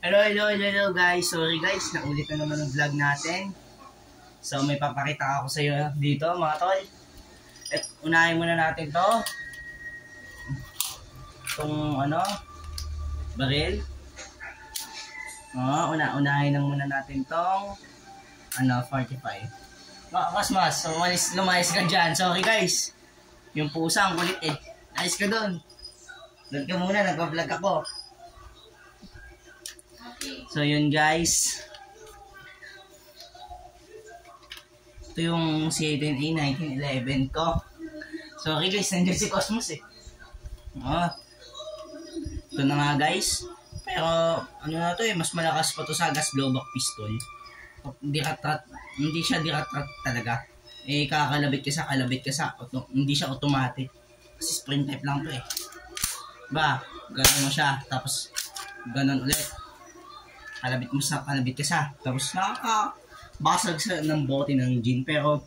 Hello guys. Sorry guys, naulit na naman ang vlog natin. So may papakita ako sa iyo dito mga tol. At unahin muna natin to. Itong baril. Unahin lang muna natin tong 45. Mas, so, lumayas ka dyan. Sorry guys. Yung pusa ang kulit eh. Ayos ka doon. Doon ka muna, nagpa-vlog ako. So yun guys. Ito yung C18A 1911 ko. Sorry guys, nandiyan si Cosmos eh. Ito na nga guys. Pero ano na to eh, mas malakas pa to sa gas blowback pistol. Hindi siya dirat-rat talaga. Eh kakalabit ka sa, hindi siya automatic. Kasi sprint type lang to eh. Ba, gano'n mo siya, tapos gano'n ulit. Kalabit ka sa, tapos nakakabasag ng bote ng gin. Pero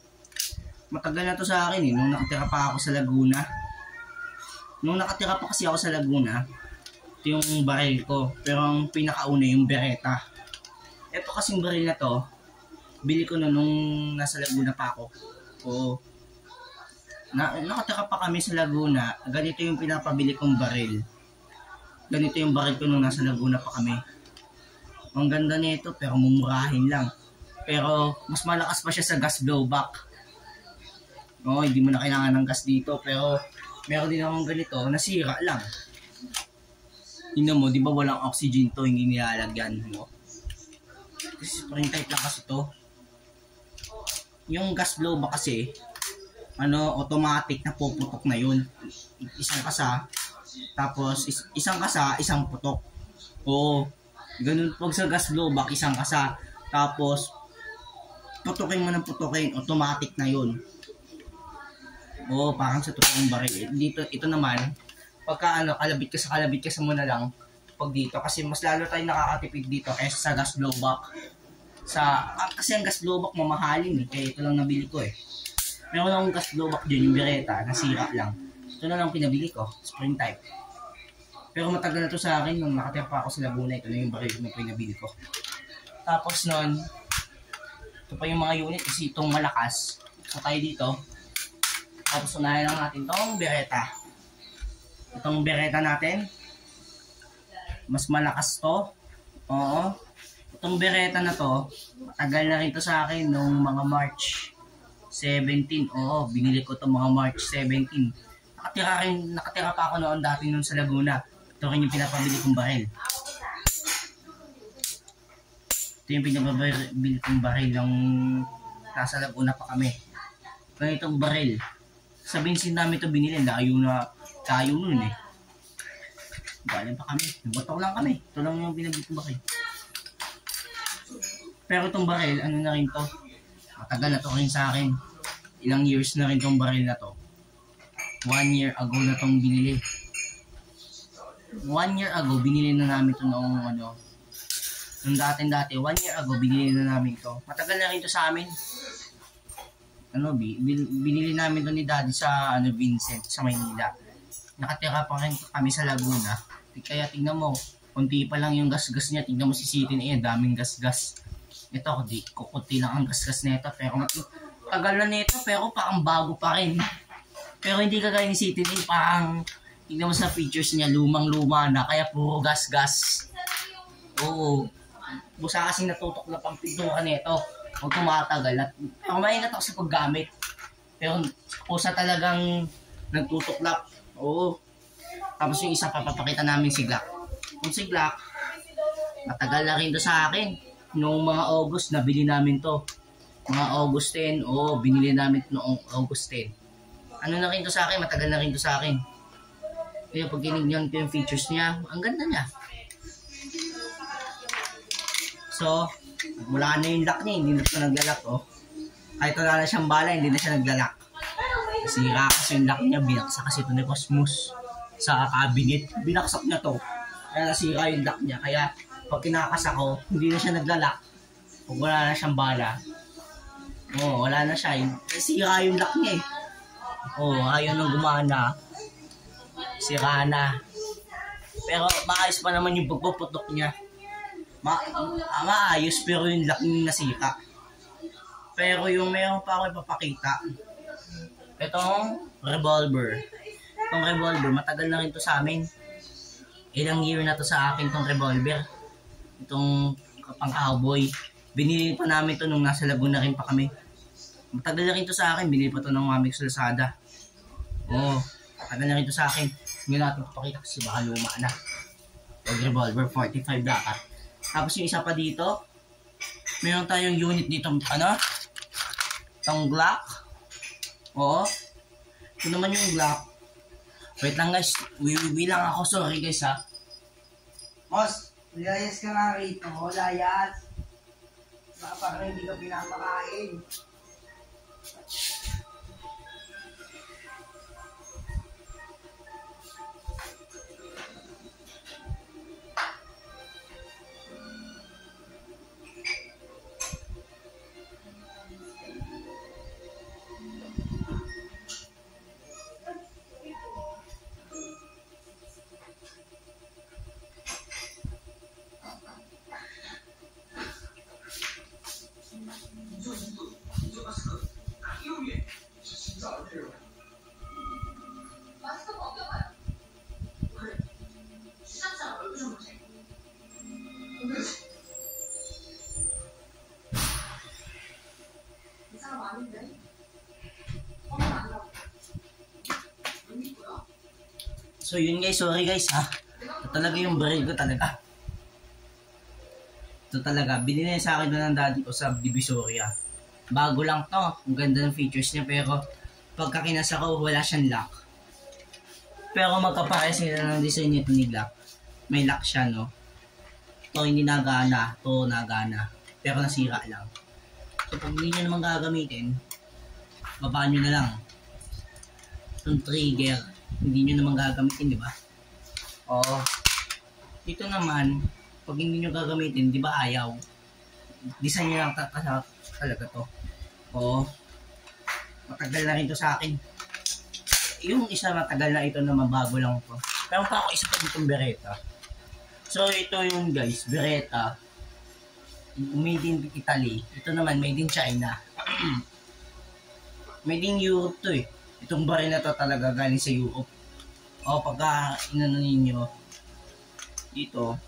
matagal na to sa akin eh, nung nakatira pa ako sa Laguna. Ito yung baril ko, pero ang pinakauna yung Beretta. Ito kasing baril na to, bili ko na nung nasa Laguna pa ako. Nakatira pa kami sa Laguna, ganito yung pinapabili kong baril. Ganito yung baril ko nung nasa Laguna pa kami. Ang ganda nito pero mumurahin lang. Pero mas malakas pa siya sa gas blowback. Hindi mo na kailangan ng gas dito, pero meron din akong ganito, nasira lang. Tingnan mo, di ba walang oxygen to, hindi nilalagyan mo. Kasi sprint type lang kasi to. Yung gas blowback kasi, automatic na puputok na yun. Isang kasa, tapos isang kasa, isang putok. Ganun pag sa gas blowback, isang kasa, tapos putukin mo ng putukin, automatic na yun. Parang sa totoong baril. Dito, ito naman, pagka kalabit ka sa muna lang, pag dito, kasi mas lalo tayo nakakatipid dito kaysa sa gas blowback. Kasi ang gas blowback mamahalin eh, kaya ito lang nabili ko eh. Meron akong gas blowback dyan, yung Beretta, nasira lang. Ito na lang pinabili ko, spring type. Pero matagal na to sa akin, nung nakatira pa ako sa Laguna, ito na yung baril na pinabili ko. Tapos nun, ito pa yung mga unit kasi itong malakas. So tayo dito. Tapos unahin lang natin itong Beretta. Itong Beretta natin, mas malakas to. Itong Beretta na to, matagal na rin to sa akin nung mga March 17. Binili ko itong mga March 17. Nakatira pa ako noon dati nun sa Laguna. Ito rin yung pinapabili kong baril. Ito yung pinapabili kong baril nung nasa Laguna pa kami. Ganitong baril. Sa bensin namin ito binili. Layo nun eh. Galing pa kami. Nagbatok lang kami. Ito lang yung pinabili kong baril. Pero itong baril, ano na rin to? Matagal na to rin sa akin. Ilang years na rin itong baril na to. 1 year ago na itong binili. 1 year ago, binili na namin ito noong nung dati, 1 year ago, binili na namin ito. Matagal na rin ito sa amin. Binili namin ito ni Daddy sa Vincent, sa Maynila. Nakatira pa rin kami sa Laguna. Kaya tingnan mo, kunti pa lang yung gas-gas niya. Tingnan mo si City na yan, daming gas-gas. Ito, kukunti lang ang gas-gas nito. Pero tagal na nito, pero parang bago pa rin. Pero hindi kagaya ni City na parang, tingnan mo sa features niya, lumang-luma na. Kaya puro gas-gas. Busa kasing natutok na pang pintura nito. Huwag tumatagal. Pero maingat ako sa paggamit. Pero kusa talagang nagtutuklap. Tapos yung isa papapakita namin si Glock. Yung si Glock, matagal na rin to sa akin. Noong mga August, nabili namin to. Mga August 10, binili namin noong August 10. Ano na rin to sa akin, matagal na rin to sa akin. Kaya pag tinignan ko yung features niya, ang ganda niya. So, wala na yung lock niya, hindi na siya naglalak. Kahit wala na siyang bala, hindi na siya naglalak. Sira kasi yung lock niya, binaksak kasi ito ni Cosmos sa cabinet. Binaksak niya to. Kaya nasira yung lock niya. Kaya pag kinakas ako, hindi na siya naglalak. Pag wala na siyang bala, wala na siya. Sira yung lock niya eh. Ayaw nang gumana. Sira na. Pero maayos pa naman yung pagpuputok niya. maayos pero yung lock yung nasira. Pero yung meron pa ako ipapakita, itong revolver. Itong revolver, matagal na rin to sa amin. Ilang year na to sa akin itong revolver. Itong pang cowboy. Binili pa namin to nung nasa Laguna rin pa kami. Matagal na rin to sa akin, binili pa to ng mami ko sa Lazada. Oo, matagal na rin to sa akin. Hindi natin ipapakita kasi baka luma na. Itong revolver, 45 dapat. Tapos yung isa pa dito, meron tayong unit dito, ano? Itong Glock. Oo. Ito naman yung Glock. Wait lang guys. Wiwi lang ako. Sorry guys ha. Boss, layas ka nga rito. Layas. Baka parang hindi ka pinapakain. So yun guys, sorry guys ha. Ito talaga yung baril ko talaga. Ito talaga, binili niya sa akin doon ng daddy ko sa Divisoria. Bago lang to, ang ganda ng features niya pero pagka kinasa ko wala siyang lock. Pero magkapares nila ng design nito ni Glock. May lock siya no. Ito hindi nagana, ito nagana. Pero nasira lang. So pag hindi nyo naman gagamitin, babaan nyo na lang. Itong trigger, hindi nyo naman gagamitin, di ba? Oo. Dito naman, pag hindi nyo gagamitin, di ba ayaw? Design nyo lang talaga to. Oo. Matagal na rin to sa akin. Yung isa matagal na ito naman, bago lang to. Pero pa ako isa pa ditong Beretta. So ito yung guys, Beretta. Made in Italy. Ito naman, made in China. Made in Europe to eh. Itong baril na to talaga galing sa Europe. O pagka inano ninyo dito,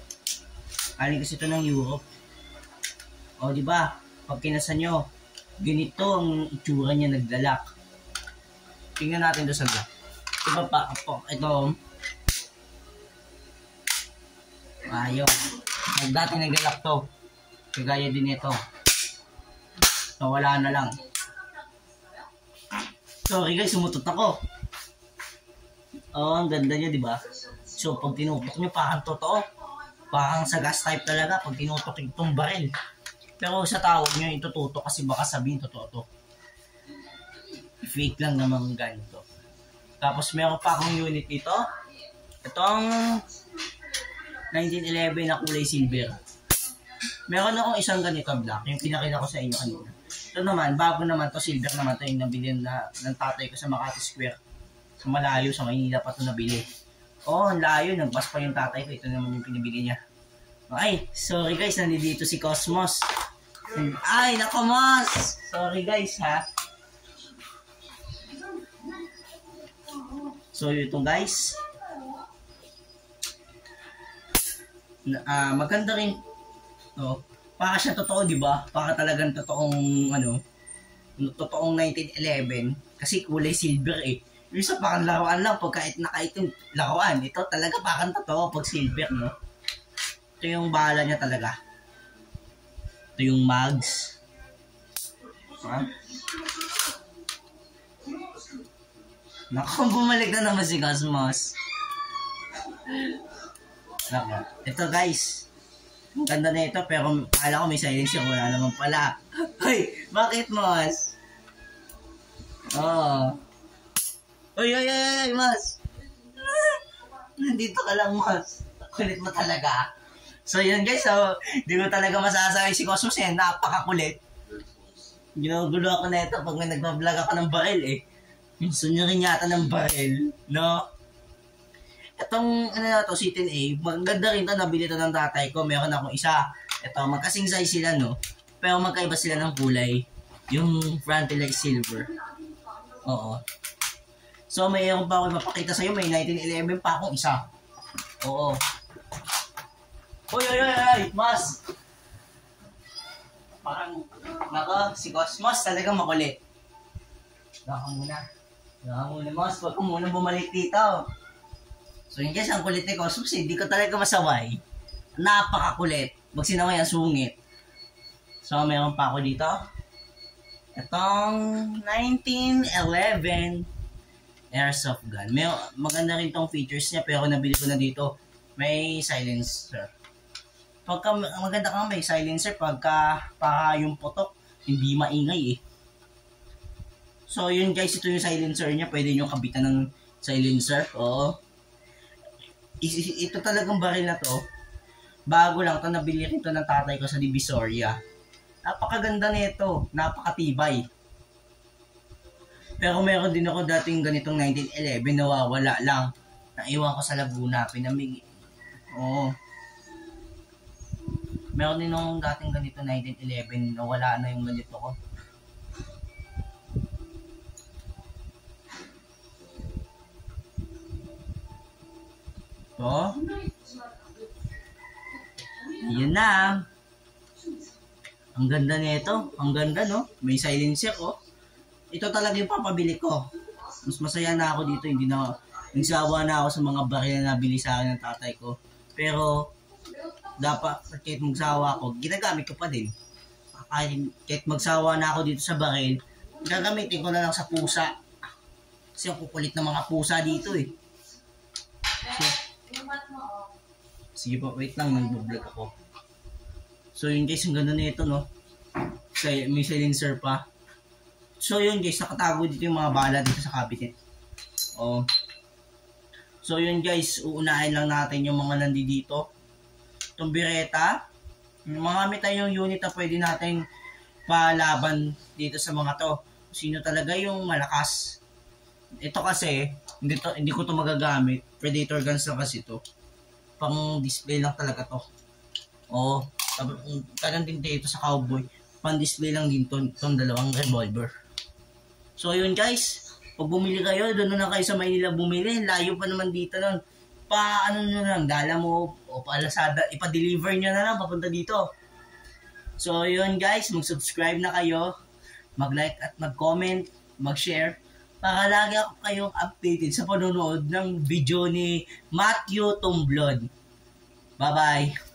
galing kasi ito ng Europe. O di ba? Pag kinasa nyo, ganito ang itsura niya naglalak. Tingnan natin doon sa Glock. Diba pa? Ito. Ayaw. Dati naglalak to. Kagaya din ito. Nawala na lang. Sorry guys, sumutot ako. Oh, ang ganda niya, di ba? So, pag tinutok nyo, parang totoo. Parang sa gas type talaga, pag tinutok itong baril. Pero sa tawag nyo, itututok kasi baka sabihin totoo to. Fake lang naman ganito. Tapos meron pa akong unit dito. Itong 1911 na kulay silver. Meron akong isang ganito black, yung pinakita ko sa inyo kanina. Ito naman, bago naman to, silver naman to, yung nabili ng tatay ko sa Makati Square. Sa malayo, sa Maynila pa to nabili. Oh, ang layo, nagbas pa yung tatay ko. Ito naman yung pinabili niya. Okay, sorry guys, nandito si Cosmos. Ay, nako Mos! Sorry guys ha. So ito guys. Maganda rin. Oh, para siya totoo, di ba? Para talagang totoong totoong 1911 kasi kulay silver eh. Yung isa parang laruan lang pag kahit nakaitim laruan. Ito talaga parang totoo pag silver, no? Ito yung bala niya talaga. Ito yung mags. Ha? Naku, bumalik na naman si Cosmos. Naku. Ito guys. Ang ganda na ito pero akala ko may silencer. Wala naman pala. Hoy, bakit Mos? Oh. Uy, Mos. Nandito ka lang, Mos. Kulit mo talaga. So yun guys, so di ko talaga masasabi si Cosmos eh, napakakulit. Ginugulo ako na ito pag may nagbablog ako ng baril eh. Gusto nyo rin yata ng baril, no? Itong ano na to, C10A, maganda rin to, nabili to ng tatay ko. Meron akong isa. Ito, magkasing size sila, no? Pero magkaiba sila ng kulay. Yung front light silver. Oo. So, mayroon pa ako ipapakita sa'yo. May 1911 pa akong isa. Oo. Uy, mas! Parang, nako, si Cosmos talagang makulit. Naka muna, mas. Huwag ko muna bumalik dito. So, yun guys, ang kulit ni Cosmos, hindi ko talaga masaway. Napakakulit. Pag sinaway ang sungit. So, mayroon pa ako dito. Itong 1911 airsoft gun. Maganda rin tong features niya, pero nabili ko na dito. May silencer. Maganda kang may silencer pagka yung putok, hindi maingay eh. So yun guys, ito yung silencer niya. Pwede nyo kabitan ng silencer. Oo. Ito talagang baril na to. Bago lang to, nabili rin to ng tatay ko sa Divisoria. Napakaganda nito, napakatibay. Pero meron din ako dating ganitong 1911, nawawala lang. Naiwan ko sa Laguna, pinamigay. Oo. Meron din akong dating ganito 1911, nawala na yung ganito ko. So, yun na. Ang ganda nito. Ang ganda, no? May silencer, oh. Ito talaga yung papabili ko. Mas masaya na ako dito. Hindi na, nagsawa na ako sa mga baril na nabili sa akin ng tatay ko. Pero, dapat, kahit magsawa ako, ginagamit ko pa din. Kahit magsawa na ako dito sa baril, gagamitin ko na lang sa pusa. Kasi ang kukulit ng mga pusa dito, eh. Sige po, wait lang, nag-vlog ako. So yun guys, ang ganda nito, no? May silencer pa. So yun guys, nakatago dito yung mga bala dito sa cabinet. Oh. So yun guys, uunahin lang natin yung mga nandito. Itong Beretta. Marami tayong unit na pwede natin palaban dito sa mga to. Sino talaga yung malakas. Ito kasi, hindi ko to magagamit. Predator guns lang kasi to. Pang display lang talaga to. Oo. Kanan din ito sa cowboy. Pang display lang din itong dalawang revolver. So yun guys. Pag bumili kayo, doon na kayo sa Maynila bumili. Layo pa naman dito nun. Ano nyo lang, dala mo o pa Lazada, ipa-deliver nyo na lang papunta dito. So yun guys, mag-subscribe na kayo. Mag-like at mag-comment, mag-share. Para lagi ako kayong updated sa panonood ng video ni Matthew Tumblod. Bye-bye!